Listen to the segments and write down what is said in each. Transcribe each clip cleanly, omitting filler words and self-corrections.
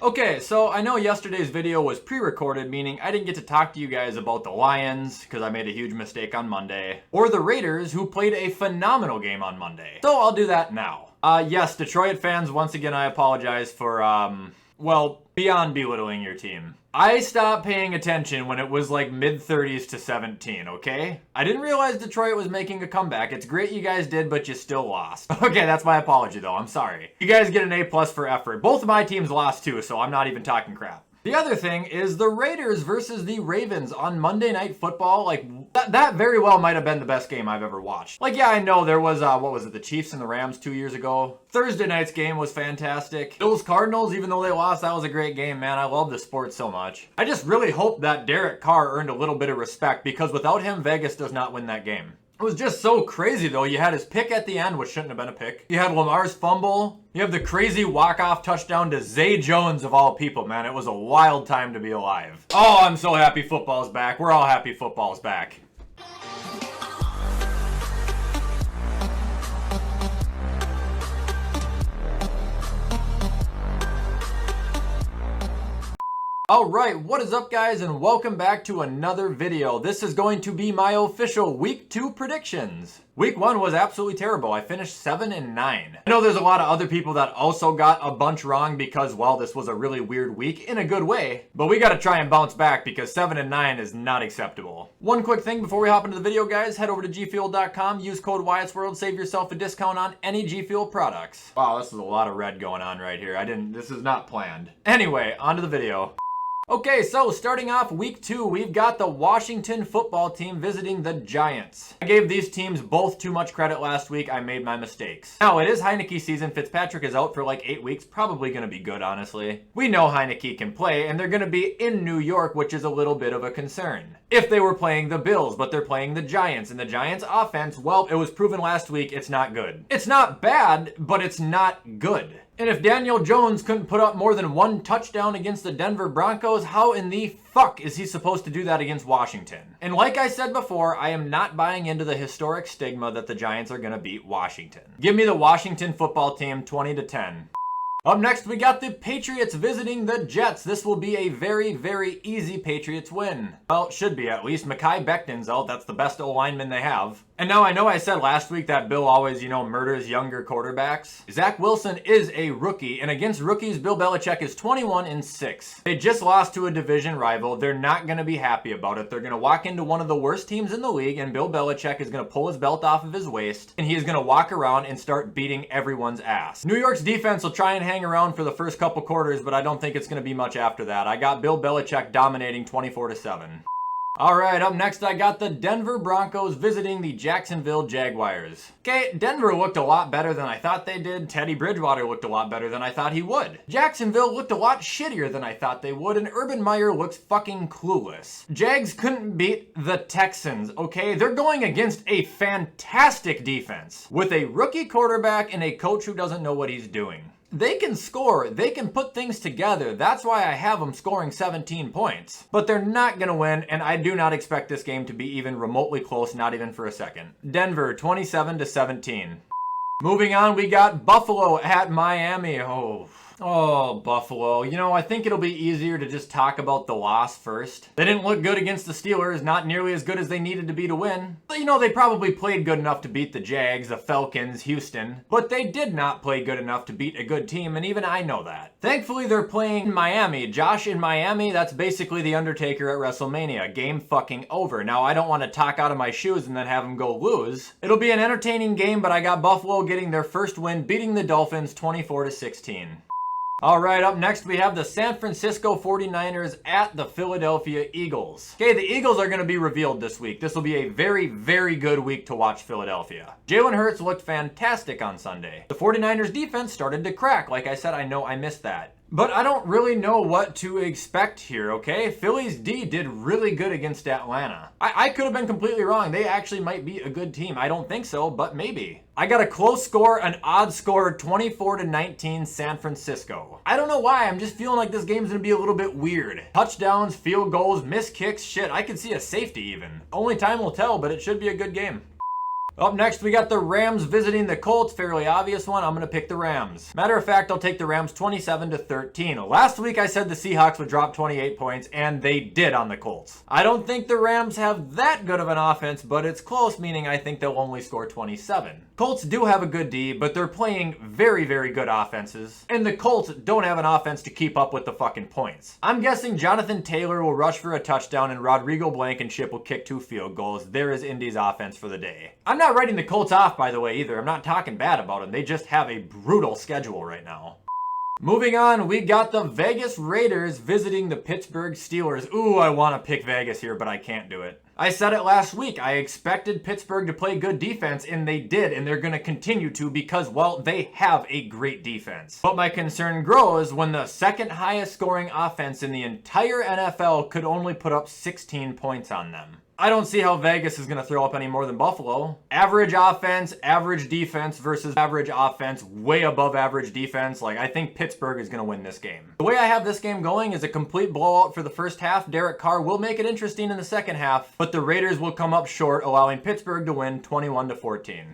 Okay, so I know yesterday's video was pre-recorded, meaning I didn't get to talk to you guys about the Lions, because I made a huge mistake on Monday, or the Raiders, who played a phenomenal game on Monday. So I'll do that now. Yes, Detroit fans, once again, I apologize for, well, beyond belittling your team. I stopped paying attention when it was like mid-30s to 17, okay? I didn't realize Detroit was making a comeback. It's great you guys did, but you still lost. Okay, that's my apology though, I'm sorry. You guys get an A+ for effort. Both of my teams lost too, so I'm not even talking crap. The other thing is the Raiders versus the Ravens on Monday Night Football. Like, that very well might have been the best game I've ever watched. Like, yeah, I know there was, what was it, the Chiefs and the Rams 2 years ago. Thursday night's game was fantastic. Bills Cardinals, even though they lost, that was a great game, man. I love the sport so much. I just really hope that Derek Carr earned a little bit of respect, because without him, Vegas does not win that game. It was just so crazy though. You had his pick at the end, which shouldn't have been a pick. You had Lamar's fumble. You have the crazy walk-off touchdown to Zay Jones of all people, man. It was a wild time to be alive. Oh, I'm so happy football's back. We're all happy football's back. Alright, what is up guys, and welcome back to another video. This is going to be my official Week 2 predictions. Week 1 was absolutely terrible. I finished 7-9. I know there's a lot of other people that also got a bunch wrong because, well, this was a really weird week in a good way. But we gotta try and bounce back because 7-9 is not acceptable. One quick thing before we hop into the video, guys, head over to gfuel.com, use code WyattzWorld, save yourself a discount on any G Fuel products. Wow, this is a lot of red going on right here. This is not planned. Anyway, on to the video. Okay, so starting off Week 2, we've got the Washington football team visiting the Giants. I gave these teams both too much credit last week. I made my mistakes. Now, it is Heineke season. Fitzpatrick is out for like 8 weeks. Probably going to be good, honestly. We know Heineke can play, and they're going to be in New York, which is a little bit of a concern. If they were playing the Bills, but they're playing the Giants, and the Giants' offense, well, it was proven last week it's not good. It's not bad, but it's not good. And if Daniel Jones couldn't put up more than 1 touchdown against the Denver Broncos, how in the fuck is he supposed to do that against Washington? And like I said before, I am not buying into the historic stigma that the Giants are going to beat Washington. Give me the Washington football team 20-10. Up next, we got the Patriots visiting the Jets. This will be a very, very easy Patriots win. Well, it should be at least. Mekhi Becton's out. That's the best O-lineman they have. And now I know I said last week that Bill always, murders younger quarterbacks. Zach Wilson is a rookie, and against rookies, Bill Belichick is 21-6. They just lost to a division rival. They're not going to be happy about it. They're going to walk into one of the worst teams in the league, and Bill Belichick is going to pull his belt off of his waist, and he is going to walk around and start beating everyone's ass. New York's defense will try and hang around for the first couple quarters, but I don't think it's going to be much after that. I got Bill Belichick dominating 24-7. Alright, up next I got the Denver Broncos visiting the Jacksonville Jaguars. Okay, Denver looked a lot better than I thought they did. Teddy Bridgewater looked a lot better than I thought he would. Jacksonville looked a lot shittier than I thought they would, and Urban Meyer looks fucking clueless. Jags couldn't beat the Texans, okay? They're going against a fantastic defense with a rookie quarterback and a coach who doesn't know what he's doing. They can score, they can put things together. That's why I have them scoring 17 points. But they're not gonna win, and I do not expect this game to be even remotely close, not even for a second. Denver, 27-17. Moving on, we got Buffalo at Miami. Oh, Buffalo. I think it'll be easier to just talk about the loss first. They didn't look good against the Steelers, not nearly as good as they needed to be to win. But, they probably played good enough to beat the Jags, the Falcons, Houston. But they did not play good enough to beat a good team, and even I know that. Thankfully, they're playing Miami. Josh in Miami, that's basically the Undertaker at WrestleMania. Game fucking over. Now, I don't want to talk out of my shoes and then have him go lose. It'll be an entertaining game, but I got Buffalo getting their first win, beating the Dolphins 24-16. Alright, up next we have the San Francisco 49ers at the Philadelphia Eagles. Okay, the Eagles are going to be revealed this week. This will be a very, very good week to watch Philadelphia. Jalen Hurts looked fantastic on Sunday. The 49ers defense started to crack. Like I said, I know I missed that. But I don't really know what to expect here, okay? Philly's D did really good against Atlanta. I could have been completely wrong. They actually might be a good team. I don't think so, but maybe. I got a close score, an odd score, 24-19 San Francisco. I don't know why, I'm just feeling like this game's gonna be a little bit weird. Touchdowns, field goals, missed kicks, shit, I could see a safety even. Only time will tell, but it should be a good game. Up next, we got the Rams visiting the Colts. Fairly obvious one. I'm going to pick the Rams. Matter of fact, I'll take the Rams 27-13. Last week, I said the Seahawks would drop 28 points, and they did on the Colts. I don't think the Rams have that good of an offense, but it's close, meaning I think they'll only score 27. Colts do have a good D, but they're playing very, very good offenses, and the Colts don't have an offense to keep up with the fucking points. I'm guessing Jonathan Taylor will rush for a touchdown, and Rodrigo Blankenship will kick 2 field goals. There is Indy's offense for the day. I'm not writing the Colts off, by the way, either. I'm not talking bad about them. They just have a brutal schedule right now. Moving on, we got the Vegas Raiders visiting the Pittsburgh Steelers. Ooh, I want to pick Vegas here, but I can't do it. I said it last week. I expected Pittsburgh to play good defense, and they did, and they're going to continue to because, well, they have a great defense. But my concern grows when the second highest scoring offense in the entire NFL could only put up 16 points on them. I don't see how Vegas is going to throw up any more than Buffalo. Average offense, average defense versus average offense, way above average defense. Like, I think Pittsburgh is going to win this game. The way I have this game going is a complete blowout for the first half. Derek Carr will make it interesting in the second half, but the Raiders will come up short, allowing Pittsburgh to win 21-14.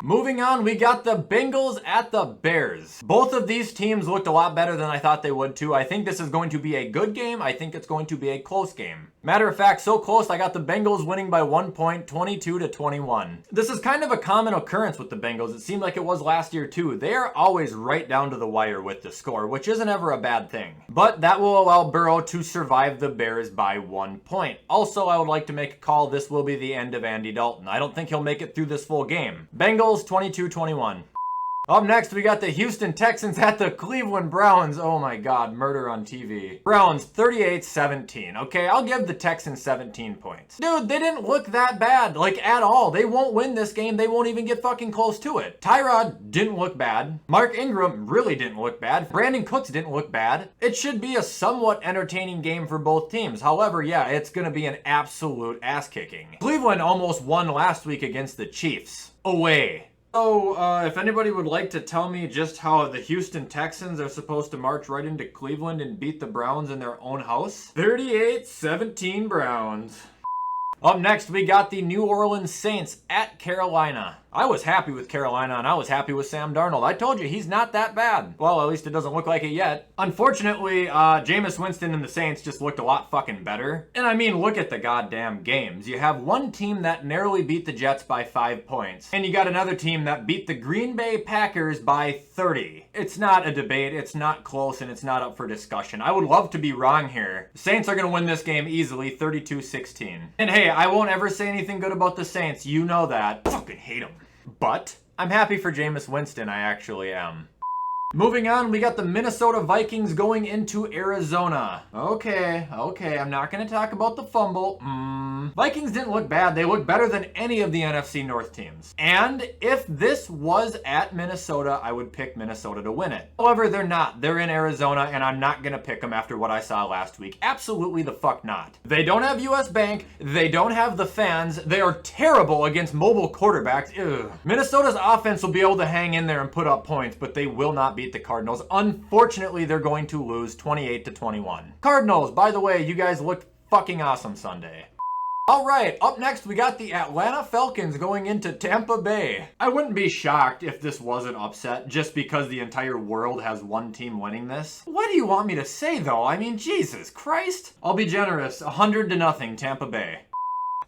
Moving on, we got the Bengals at the Bears. Both of these teams looked a lot better than I thought they would too. I think this is going to be a good game. I think it's going to be a close game. Matter of fact, so close I got the Bengals winning by 1 point, 22-21. This is kind of a common occurrence with the Bengals. It seemed like it was last year too. They are always right down to the wire with the score, which isn't ever a bad thing. But that will allow Burrow to survive the Bears by 1 point. Also, I would like to make a call. This will be the end of Andy Dalton. I don't think he'll make it through this full game. Bengals 22-21. Up next, we got the Houston Texans at the Cleveland Browns. Oh my God, murder on TV. Browns 38-17. Okay, I'll give the Texans 17 points. Dude, they didn't look that bad, like at all. They won't win this game. They won't even get fucking close to it. Tyrod didn't look bad. Mark Ingram really didn't look bad. Brandon Cooks didn't look bad. It should be a somewhat entertaining game for both teams. However, yeah, it's gonna be an absolute ass kicking. Cleveland almost won last week against the Chiefs. Away. So, if anybody would like to tell me just how the Houston Texans are supposed to march right into Cleveland and beat the Browns in their own house? 38-17 Browns. Up next, we got the New Orleans Saints at Carolina. I was happy with Carolina, and I was happy with Sam Darnold. I told you, he's not that bad. Well, at least it doesn't look like it yet. Unfortunately, Jameis Winston and the Saints just looked a lot fucking better. And I mean, look at the goddamn games. You have one team that narrowly beat the Jets by 5 points. And you got another team that beat the Green Bay Packers by 30. It's not a debate, it's not close, and it's not up for discussion. I would love to be wrong here. The Saints are going to win this game easily, 32-16. And hey, I won't ever say anything good about the Saints. You know that. I fucking hate them. But I'm happy for Jameis Winston, I actually am. Moving on, we got the Minnesota Vikings going into Arizona. Okay, I'm not going to talk about the fumble. Vikings didn't look bad. They looked better than any of the NFC North teams. And if this was at Minnesota, I would pick Minnesota to win it. However, they're not. They're in Arizona, and I'm not going to pick them after what I saw last week. Absolutely the fuck not. They don't have US Bank. They don't have the fans. They are terrible against mobile quarterbacks. Ugh. Minnesota's offense will be able to hang in there and put up points, but they will not beat the Cardinals. Unfortunately, they're going to lose 28-21. Cardinals, by the way, you guys looked fucking awesome Sunday. All right, up next, we got the Atlanta Falcons going into Tampa Bay. I wouldn't be shocked if this was an upset just because the entire world has one team winning this. What do you want me to say, though? I mean, Jesus Christ. I'll be generous, 100-0 Tampa Bay.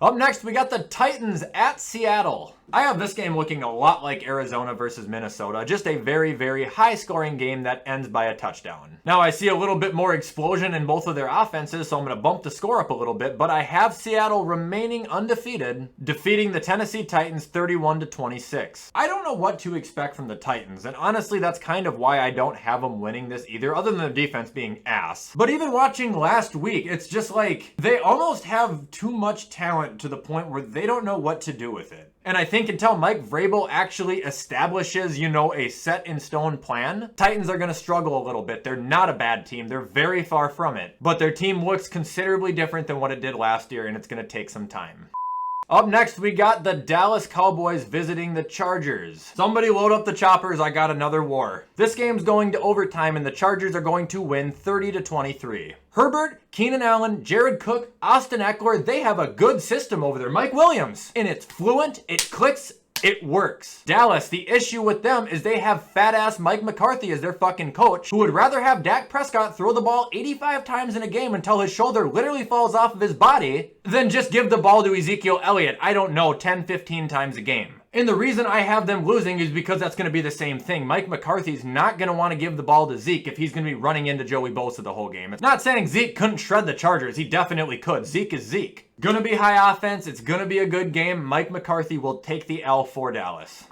Up next, we got the Titans at Seattle. I have this game looking a lot like Arizona versus Minnesota. Just a very, very high-scoring game that ends by a touchdown. Now, I see a little bit more explosion in both of their offenses, so I'm going to bump the score up a little bit, but I have Seattle remaining undefeated, defeating the Tennessee Titans 31-26. I don't know what to expect from the Titans, and honestly, that's kind of why I don't have them winning this either, other than their defense being ass. But even watching last week, it's just like, they almost have too much talent to the point where they don't know what to do with it. And I think until Mike Vrabel actually establishes, a set-in-stone plan, Titans are going to struggle a little bit. They're not a bad team. They're very far from it. But their team looks considerably different than what it did last year, and it's going to take some time. Up next, we got the Dallas Cowboys visiting the Chargers. Somebody load up the choppers, I got another war. This game's going to overtime and the Chargers are going to win 30-23. Herbert, Keenan Allen, Jared Cook, Austin Eckler, they have a good system over there. Mike Williams, and it's fluent, it clicks, it works. Dallas, the issue with them is they have fat-ass Mike McCarthy as their fucking coach, who would rather have Dak Prescott throw the ball 85 times in a game until his shoulder literally falls off of his body than just give the ball to Ezekiel Elliott, I don't know, 10, 15 times a game. And the reason I have them losing is because that's going to be the same thing. Mike McCarthy's not going to want to give the ball to Zeke if he's going to be running into Joey Bosa the whole game. It's not saying Zeke couldn't shred the Chargers. He definitely could. Zeke is Zeke. Gonna be high offense. It's gonna be a good game. Mike McCarthy will take the L for Dallas.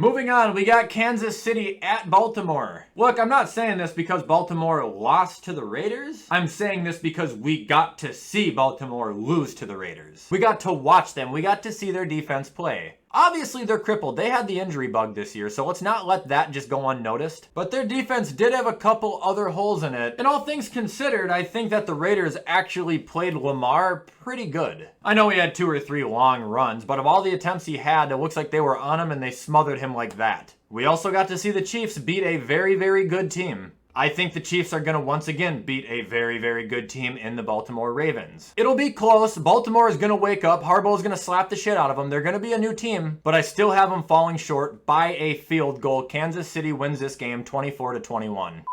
Moving on, we got Kansas City at Baltimore. Look, I'm not saying this because Baltimore lost to the Raiders. I'm saying this because we got to see Baltimore lose to the Raiders. We got to watch them. We got to see their defense play. Obviously, they're crippled. They had the injury bug this year, so let's not let that just go unnoticed. But their defense did have a couple other holes in it. And all things considered, I think that the Raiders actually played Lamar pretty good. I know he had 2 or 3 long runs, but of all the attempts he had, it looks like they were on him and they smothered him like that. We also got to see the Chiefs beat a very, very good team. I think the Chiefs are going to once again beat a very, very good team in the Baltimore Ravens. It'll be close. Baltimore is going to wake up. Harbaugh's going to slap the shit out of them. They're going to be a new team, but I still have them falling short by a field goal. Kansas City wins this game 24-21.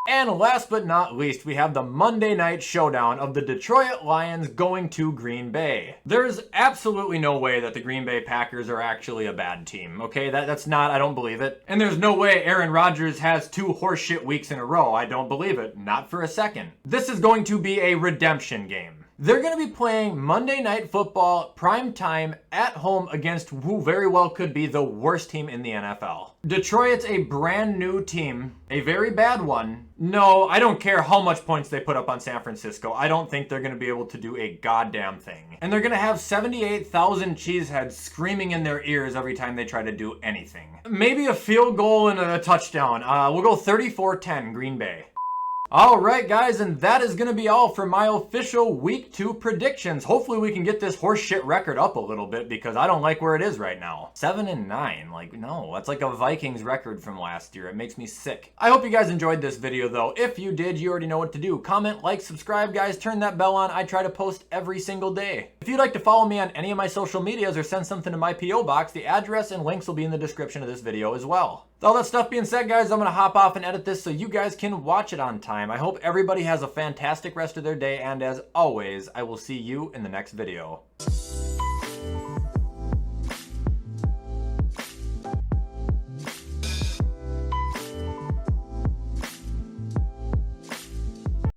And last but not least, we have the Monday night showdown of the Detroit Lions going to Green Bay. There's absolutely no way that the Green Bay Packers are actually a bad team, okay? That's not, I don't believe it. And there's no way Aaron Rodgers has 2 horseshit weeks in a row. I don't believe it. Not for a second. This is going to be a redemption game. They're going to be playing Monday Night Football prime time at home against who very well could be the worst team in the NFL. Detroit's a brand new team, a very bad one. No, I don't care how much points they put up on San Francisco. I don't think they're going to be able to do a goddamn thing. And they're going to have 78,000 cheeseheads screaming in their ears every time they try to do anything. Maybe a field goal and a touchdown. We'll go 34-10 Green Bay. Alright guys, and that is going to be all for my official Week 2 predictions. Hopefully we can get this horseshit record up a little bit because I don't like where it is right now. 7-9, like no, that's like a Vikings record from last year. It makes me sick. I hope you guys enjoyed this video though. If you did, you already know what to do. Comment, like, subscribe guys, turn that bell on. I try to post every single day. If you'd like to follow me on any of my social medias or send something to my P.O. box, the address and links will be in the description of this video as well. With all that stuff being said, guys, I'm going to hop off and edit this so you guys can watch it on time. I hope everybody has a fantastic rest of their day, and as always, I will see you in the next video.